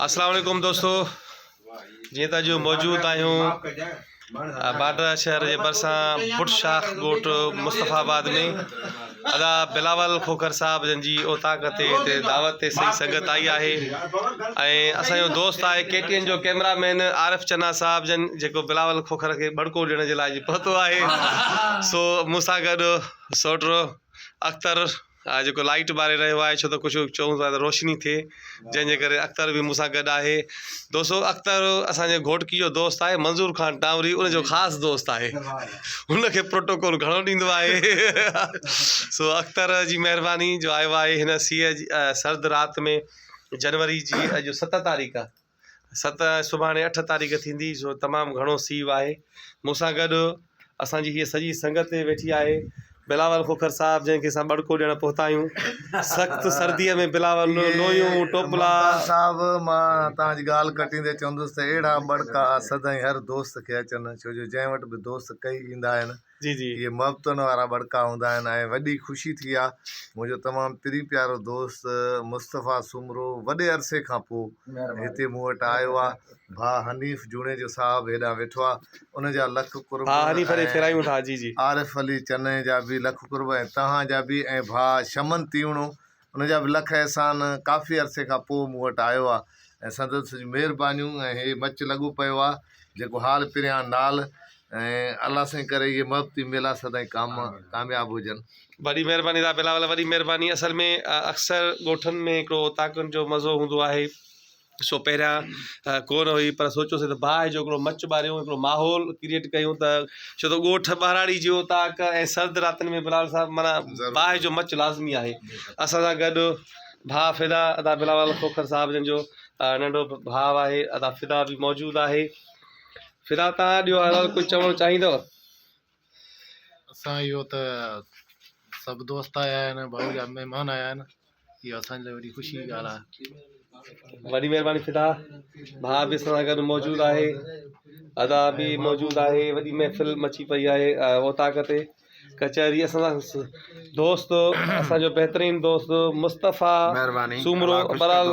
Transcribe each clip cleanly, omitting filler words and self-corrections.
अस्सलाम वालेकुम दोस्तों, जी जो मौजूद आहियूं बाडरा शहर जे भरिसां बुटशाख ॻोठ मुस्तफ़ाबाद में अदा बिलावल खोखर साहब जन जी ओताक़ ते हिते दावत ते सही संगत आई आहे। ऐं असांजो दोस्त आहे KTN जो कैमरामैन आरिफ चन्ना साहब जन जेको बिलावल खोखर खे बड़को ॾियण जे लाइ पहुतो आहे। सो मूंसां गॾु सोटरो अख्तर जेको लाइट ॿारे रहियो आहे, छो त कुझु चऊं था त रोशनी थिए, जंहिंजे करे अख्तर बि मूंसां गॾु आहे। दोस्तों अख्तर असांजे घोटकी जो दोस्त आहे, मंज़ूर ख़ान टावरी उनजो ख़ासि दोस्त आहे, हुनखे प्रोटोकॉल घणो ॾींदो आहे। सो अख्तर जी महिरबानी जो आयो आहे हिन सीअ जी सर्द राति में। जनवरी जी अॼु 7 तारीख़ आहे, 7 सुभाणे 8 तारीख़ थींदी। सो तमामु घणो सीउ आहे। मूंसां गॾु असांजी हीअ सॼी संगत वेठी आहे। बिलावल खोखर साहब जंहिंखे असां बड़को ॾियणु पहुता आहियूं। सख़्तु सर्दीअ में बिलावल लोयूं टोपला साहब, मां तव्हांजी ॻाल्हि कटींदे चवंदुसि त अहिड़ा बड़का सदाईं हर दोस्त खे अचनि, छो जो जंहिं वटि बि दोस्त कई ईंदा आहिनि जी जी इहे मुहबतुनि वारा बड़का हूंदा आहिनि। ऐं वॾी ख़ुशी थी आहे, मुंहिंजो तमामु प्री प्यारो दोस्त मुस्तफ़ा सुमरो वॾे अरसे खां पोइ हिते मूं वटि आयो आहे। भाउ हनीफ़ जूणे जो साहब हेॾां वेठो आहे, उनजा लख कुर्ब। फेरायूं था। जी जी आरिफ अली चने जा बि लख कुर्ब ऐं तव्हांजा बि, ऐं भाउ शमन तीवणो उनजा बि लख अहसान। काफ़ी अरसे खां पोइ मूं वटि आयो आहे ऐं संदसि महिरबानियूं ऐं हे मच लॻो पियो आहे जेको हाल पिरियां नाल। ऐं अलाह साईं करे इहे मुहबती मेला सदाईं कामयाबु हुजनि। वॾी महिरबानी था बिलावल, वॾी महिरबानी। असल में अक्सर ॻोठनि में हिकिड़ो ओताक़नि जो मज़ो हूंदो आहे। सो पहिरियां कोन हुई, पर सोचियोसीं त बाहि जो हिकिड़ो मच ॿारियूं, हिकिड़ो माहौल क्रिएट कयूं त छो त ॻोठ ॿाराड़ी जी ओताक़ ऐं सर्द रातिनि में बिलावल साहब माना बाहि जो मच लाज़मी आहे। असां सां गॾु भाउ फिदा अदा बिलावल खोखर साहब जन जो नंढो भाउ आहे, अदा फिदा बि मौजूदु आहे। फिदा तव्हां ॾियो हाल कुझु चवणु चाहींदव? असां इहो त सभु दोस्त आया आहिनि, भाऊ जा महिमान आया आहिनि, इहा असांजे लाइ वॾी ख़ुशी जी ॻाल्हि आहे। वॾी महिरबानी फिदा। भाउ बि असां सां गॾु मौजूदु आहे, अदा बि मौजूदु आहे। वॾी महफ़िल मची पई आहे ओताक़ ते। कचहरी असां दोस्त, असांजो बहितरीनु दोस्त मुस्तफ़ा सुमरो बराल,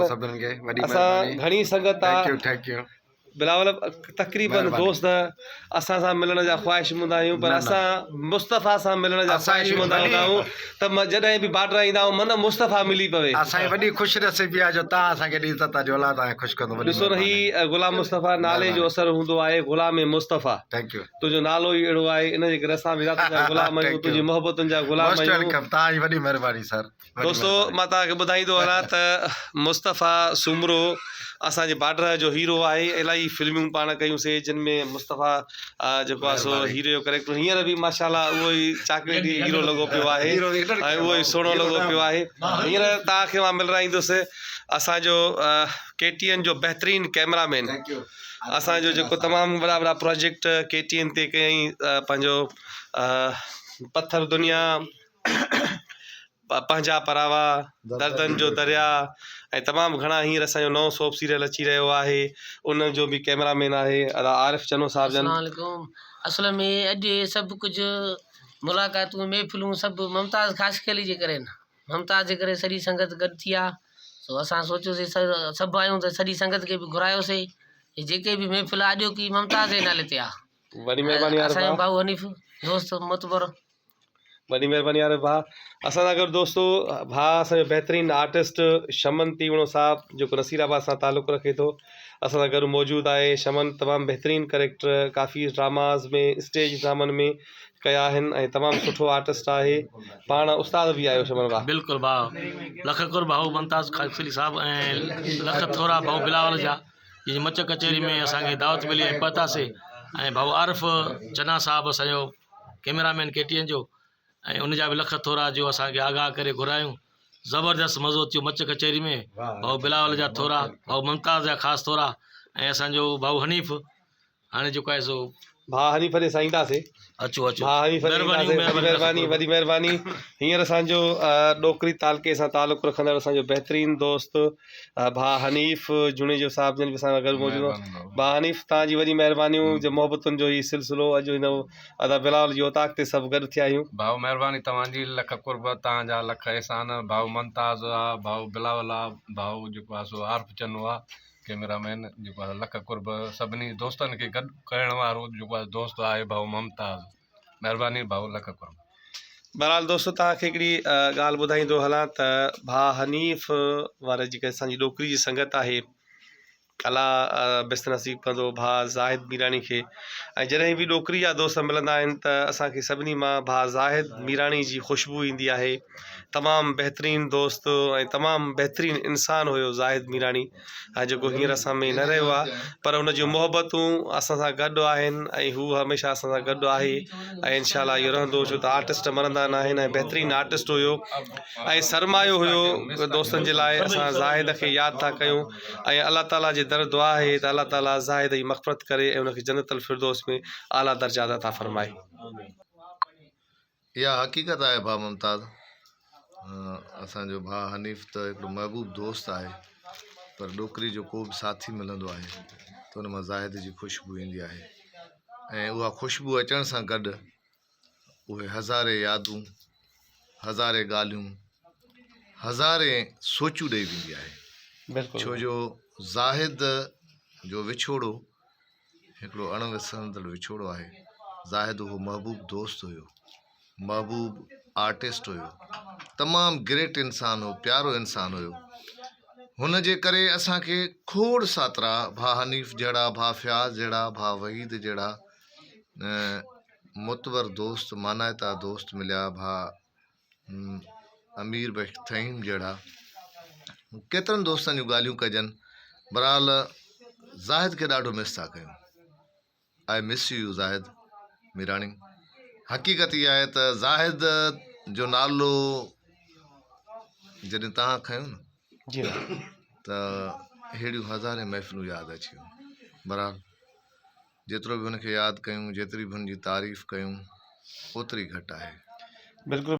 असां घणी संगत आहे। बिलावल तक़रीबन दोस्त असां सां मिलण जा ख़्वाहिशमंद आहियूं, पर असां मुस्तफ़ा सां मिलण जा ख़्वाहिशमंद आहियूं त जॾहिं बि बाडरा ईंदा आहियूं मन मुस्तफ़ा मिली पवे। असांजी वॾी ख़ुशि नसीबी आहे जो तव्हां असांखे एॾी इज़त ॾियो, अलाह तव्हांखे ख़ुशि कंदो। ॾिसो न, ही ग़ुलाम मुस्तफ़ा नाले जो असरु हूंदो आहे। ग़ुलाम मुस्तफ़ा, थैंक यू। तुंहिंजो नालो ई अहिड़ो आहे, इन जे करे असां बि ग़ुलाम आहियूं, तुंहिंजी मोहबतुनि जा ग़ुलाम आहियूं। तव्हांजी वॾी महिरबानी सर। दोस्तो मां तव्हांखे ॿुधाईंदो हलां त मुस्तफ़ा सुमरो असांजे बाडरा जो हीरो आहे। इलाही फिल्मूं पाण कयूंसीं जिन में मुस्तफ़ा जेको आहे सो हीरो जो कैरेक्टर, हींअर बि माशाल्लाह उहो ई चॉकलेटी हीरो लॻो पियो आहे ऐं उहो ई सुहिणो लॻो पियो आहे। हींअर तव्हांखे मां मिलाईंदुसि असांजो KTN जो बहितरीनु कैमरामैन, असांजो जेको तमामु वॾा वॾा प्रोजेक्ट KTN ते कयईं, पंहिंजो पत्थर दुनिया, पंहिंजा परावा, दर्दनि जो दरिया ऐं तमामु घणा। हींअर असांजो नओं सोप सीरियल अची रहियो आहे, उनजो बि कैमरामैन आहे अदा आरिफ चनो साहब जन। असल में अॼु सभु कुझु मुलाक़ातूं महफ़िलूं सभु मुमताज़ ख़ासकली जे करे, मुमताज़ जे करे सॼी संगत गॾु थी आहे। सो असां सोचियोसीं सभु आहियूं त सॼी संगत खे बि घुरायोसीं। जेके बि महफ़िल आहे अॼो की मुमताज़ जे नाले ते आहे। वॾी महिरबानी असांजो भाउ हनीफ़ दोस्त मुतबर। वॾी महिरबानी यार भाउ। असां सां गॾु दोस्तो भाउ असांजो बहितरीनु आर्टिस्ट शमन तीवणो साहब जेको नसीराबाद सां तालुक़ु रखे थो, असां सां गॾु मौजूदु आहे। शमन तमामु बहितरीनु करेक्टर काफ़ी ड्रामाज़ में, स्टेज ड्रामनि में कया आहिनि ऐं तमामु सुठो आर्टिस्ट आहे। पाण उस्ताद बि आहियो शमन भाउ? बिल्कुलु भाउ, लख कुर भाऊ मुमताज़ खासली साहब ऐं लख थोरा भाऊ बिलावल जा जी मच कचहरी में असांखे दावत मिली ऐं पहुतासीं। ऐं भाऊ आरिफ चना साहब असांजो कैमरामैन KTN जो, ऐं उनजा बि लख थोरा जो असांखे आगाह करे घुरायूं। ज़बरदस्त मज़ो अचियो मच कचहरी में। भाऊ बिलावल जा थोरा, भाऊ मुमताज़ जा ख़ासि थोरा ऐं असांजो भाऊ हनीफ़ हाणे जेको आहे सो भाउ हनीफ़ ॾे सां ईंदासीं अचो अचो भाउ हनीफ़ ॾे ईंदासीं वॾी महिरबानी वॾी महिरबानी हींअर असांजो ॾोकरी तालके सां तालुक़ु रखंदड़ असांजो बहितरीनु दोस्त भाउ हनीफ़ जुणे जो साहिब जन बि असां सां गॾु मौजूदु आहे भाउ हनीफ़ तव्हांजी वॾी महिरबानियूं जो मोहबतुनि जो हीउ सिलसिलो अॼु हिन अदा बिलावल जी औताक ते सभु गॾु थिया आहियूं भाऊ महिरबानी तव्हांजी लख कुर्ब तव्हांजा लख एहसान भाऊ मुमताज़ आहे भाऊ बिलावल आहे भाऊ जेको आहे सो आरिफ चनो आहे कैमरामैन जेको आहे लख कुर्ब सभिनी दोस्तनि खे गॾु करण वारो जेको आहे दोस्त आहे भाऊ मुमताज़ महिरबानी भाऊ लख कुर्ब बहरहाल दोस्तो तव्हांखे हिकिड़ी ॻाल्हि ॿुधाईंदो हलां त भाउ हनीफ़ वारा जेके असांजी ॾोकरी जी संगत आहे अला बेस्त नसीब कंदो भाउ ज़ाहिद मीराणी खे ऐं जॾहिं बि ॾोकरी जा दोस्त मिलंदा आहिनि त असांखे सभिनी मां भाउ ज़ाहिद मीराणी जी ख़ुशबू ईंदी आहे तमामु बहितरीनु दोस्त ऐं तमामु बहितरीनु इंसानु हुयो ज़ाहिद मीराणी ऐं जेको हींअर असां में न रहियो आहे पर हुन जूं मोहबतूं असां सां गॾु आहिनि ऐं हू हमेशह असां सां गॾु आहे ऐं इनशा इहो रहंदो छो त आर्टिस्ट मरंदा न आहिनि ऐं बहितरीनु आर्टिस्ट हुयो ऐं सरमायो हुयो दोस्तनि जे लाइ असां ज़ाहिद खे यादि था कयूं ऐं अलाह ताला जे दर दुआ आहे त अलाह ताला ज़ाहिद जी मग़फ़िरत करे ऐं उनखे जन्नतुल फिरदौस में आला दर्जा अता फरमाए इहा हक़ीक़त आहे भाउ मुमताज़ असांजो भाउ हनीफ़ त हिकिड़ो महबूब दोस्त आहे पर ॾोकरी जो को बि साथी मिलंदो आहे त हुन मां ज़ाहिद जी ख़ुशबू ईंदी आहे ऐं उहा ख़ुशबू अचण सां गॾु उहे हज़ारे यादूं हज़ारे ॻाल्हियूं हज़ारे सोचूं ॾेई वेंदी आहे बिल्कुलु छो जो ज़ाहिद जो विछोड़ो हिकिड़ो अणविसरंदड़ विछोड़ो आहे ज़ाहिद उहो महबूब दोस्त हुयो महबूब आर्टिस्ट हुयो तमामु ग्रेट इंसानु हो प्यारो इंसानु हुयो हुन जे करे असांखे खोड़ सातरा भाउ हनीफ़ जहिड़ा भाउ फ़याज़ जहिड़ा भाउ वहीद जहिड़ा मुतवर दोस्त मानायता दोस्त मिलिया भाउ अमीर बख़्तहीम जहिड़ा केतिरनि दोस्तनि जूं ॻाल्हियूं कजनि बहरहाल ज़ाहिद खे ॾाढो मिस था कयूं I miss U Zahid Mirani हक़ीक़त इहा आहे त ज़ाहिद जो नालो जॾहिं तव्हां खयो न जी त अहिड़ियूं हज़ारे महफ़िलूं यादि अची वियूं बहरहाल जेतिरो बि हुनखे यादि कयूं जेतिरी बि हुनजी तारीफ़ कयूं ओतिरी घटि आहे बिल्कुलु